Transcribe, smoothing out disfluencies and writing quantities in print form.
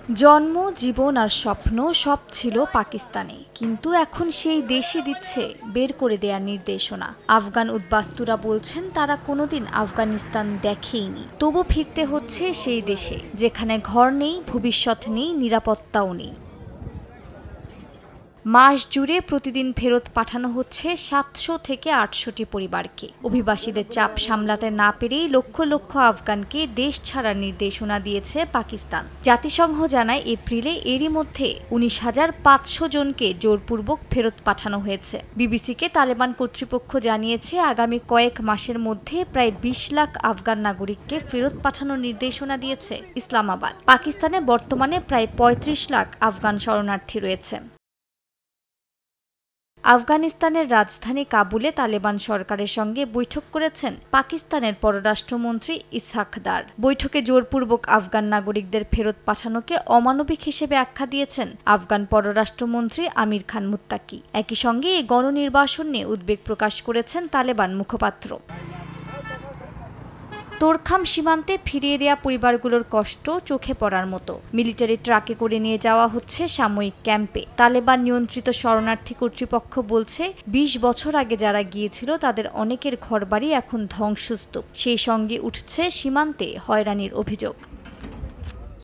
জন্ম, জীবন আর স্বপ্ন সব ছিল পাকিস্তানে, কিন্তু এখন সেই দেশই দিচ্ছে বের করে দেয়ার নির্দেশনা। আফগান উদ্বাস্তুরা বলছেন তারা কোনোদিন আফগানিস্তান দেখেইনি, তবু ফিরতে হচ্ছে সেই দেশে যেখানে ঘর নেই, ভবিষ্যৎ নেই, নিরাপত্তাও নেই। মাস জুড়ে প্রতিদিন ফেরত পাঠানো হচ্ছে ৭০০ থেকে ৮০০টি পরিবারকে। অভিবাসীদের চাপ সামলাতে না পেরেই লক্ষ লক্ষ আফগানকে দেশ ছাড়ার নির্দেশনা দিয়েছে পাকিস্তান। জাতিসংঘ জানায় এপ্রিলে এরই মধ্যে ১৯,৫০০ জনকে জোরপূর্বক ফেরত পাঠানো হয়েছে। বিবিসিকে তালেবান কর্তৃপক্ষ জানিয়েছে আগামী কয়েক মাসের মধ্যে প্রায় ২০ লাখ আফগান নাগরিককে ফেরত পাঠানোর নির্দেশনা দিয়েছে ইসলামাবাদ। পাকিস্তানে বর্তমানে প্রায় ৩৫ লাখ আফগান শরণার্থী রয়েছে। আফগানিস্তানের রাজধানী কাবুলে তালেবান সরকারের সঙ্গে বৈঠক করেছেন পাকিস্তানের পররাষ্ট্রমন্ত্রী ইসহাক দার। বৈঠকে জোরপূর্বক আফগান নাগরিকদের ফেরত পাঠানোকে অমানবিক হিসেবে আখ্যা দিয়েছেন আফগান পররাষ্ট্রমন্ত্রী আমির খান মুত্তাকি। একই সঙ্গে এই গণনির্বাসন নিয়ে উদ্বেগ প্রকাশ করেছেন তালেবান মুখপাত্র। তোরখাম সীমান্তে ফিরিয়ে দেয়া পরিবারগুলোর কষ্ট চোখে পড়ার মতো। মিলিটারি ট্রাকে করে নিয়ে যাওয়া হচ্ছে সাময়িক ক্যাম্পে। তালেবান নিয়ন্ত্রিত শরণার্থী কর্তৃপক্ষ বলছে ২০ বছর আগে যারা গিয়েছিল তাদের অনেকের ঘরবাড়ি এখন ধ্বংসস্তূপ। সেই সঙ্গে উঠছে সীমান্তে হয়রানির অভিযোগ।